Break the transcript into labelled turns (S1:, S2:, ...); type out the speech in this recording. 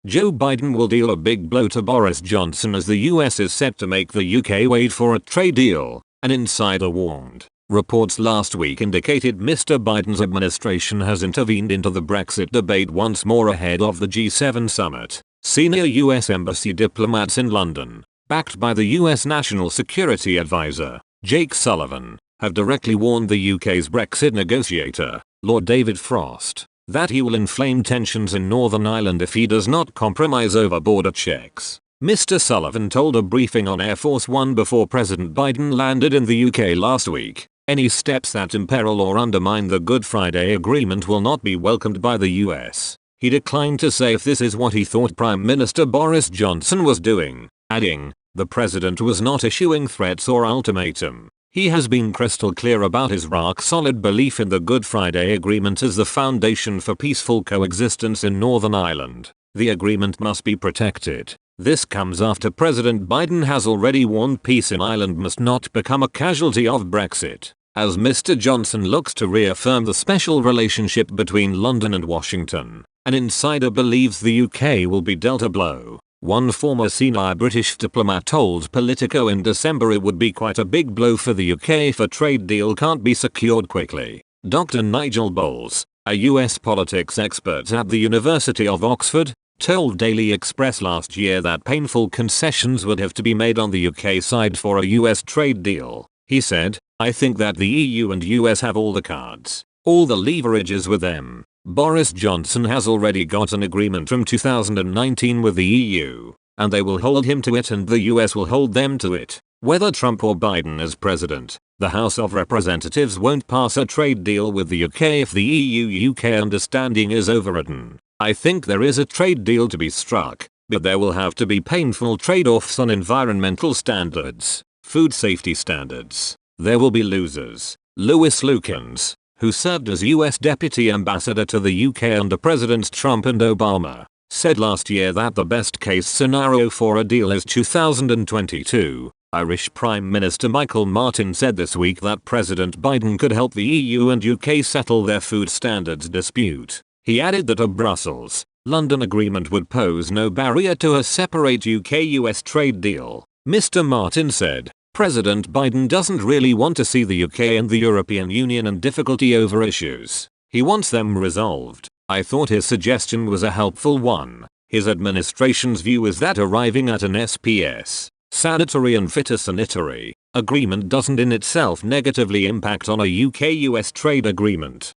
S1: Joe Biden will deal a big blow to Boris Johnson as the US is set to make the UK wait for a trade deal, an insider warned. Reports last week indicated Mr. Biden's administration has intervened into the Brexit debate once more ahead of the G7 summit. Senior US embassy diplomats in London, backed by the US National Security Advisor, Jake Sullivan, have directly warned the UK's Brexit negotiator, Lord David Frost, that he will inflame tensions in Northern Ireland if he does not compromise over border checks. Mr. Sullivan told a briefing on Air Force One before President Biden landed in the UK last week, any steps that imperil or undermine the Good Friday Agreement will not be welcomed by the US. He declined to say if this is what he thought Prime Minister Boris Johnson was doing, adding, the president was not issuing threats or ultimatum. He has been crystal clear about his rock-solid belief in the Good Friday Agreement as the foundation for peaceful coexistence in Northern Ireland. The agreement must be protected. This comes after President Biden has already warned peace in Ireland must not become a casualty of Brexit, as Mr. Johnson looks to reaffirm the special relationship between London and Washington. An insider believes the UK will be dealt a blow. One former senior British diplomat told Politico in December it would be quite a big blow for the UK if a trade deal can't be secured quickly. Dr. Nigel Bowles, a US politics expert at the University of Oxford, told Daily Express last year that painful concessions would have to be made on the UK side for a US trade deal. He said, I think that the EU and US have all the cards. All the leverage is with them. Boris Johnson has already got an agreement from 2019 with the EU, and they will hold him to it and the US will hold them to it. Whether Trump or Biden is president, the House of Representatives won't pass a trade deal with the UK if the EU-UK understanding is overridden. I think there is a trade deal to be struck, but there will have to be painful trade-offs on environmental standards, food safety standards. There will be losers. Louis Lukens, who served as US Deputy Ambassador to the UK under Presidents Trump and Obama, said last year that the best case scenario for a deal is 2022. Irish Prime Minister Michael Martin said this week that President Biden could help the EU and UK settle their food standards dispute. He added that a Brussels-London agreement would pose no barrier to a separate UK-US trade deal. Mr. Martin said, President Biden doesn't really want to see the UK and the European Union in difficulty over issues. He wants them resolved. I thought his suggestion was a helpful one. His administration's view is that arriving at an SPS, sanitary and phytosanitary, agreement doesn't in itself negatively impact on a UK-US trade agreement.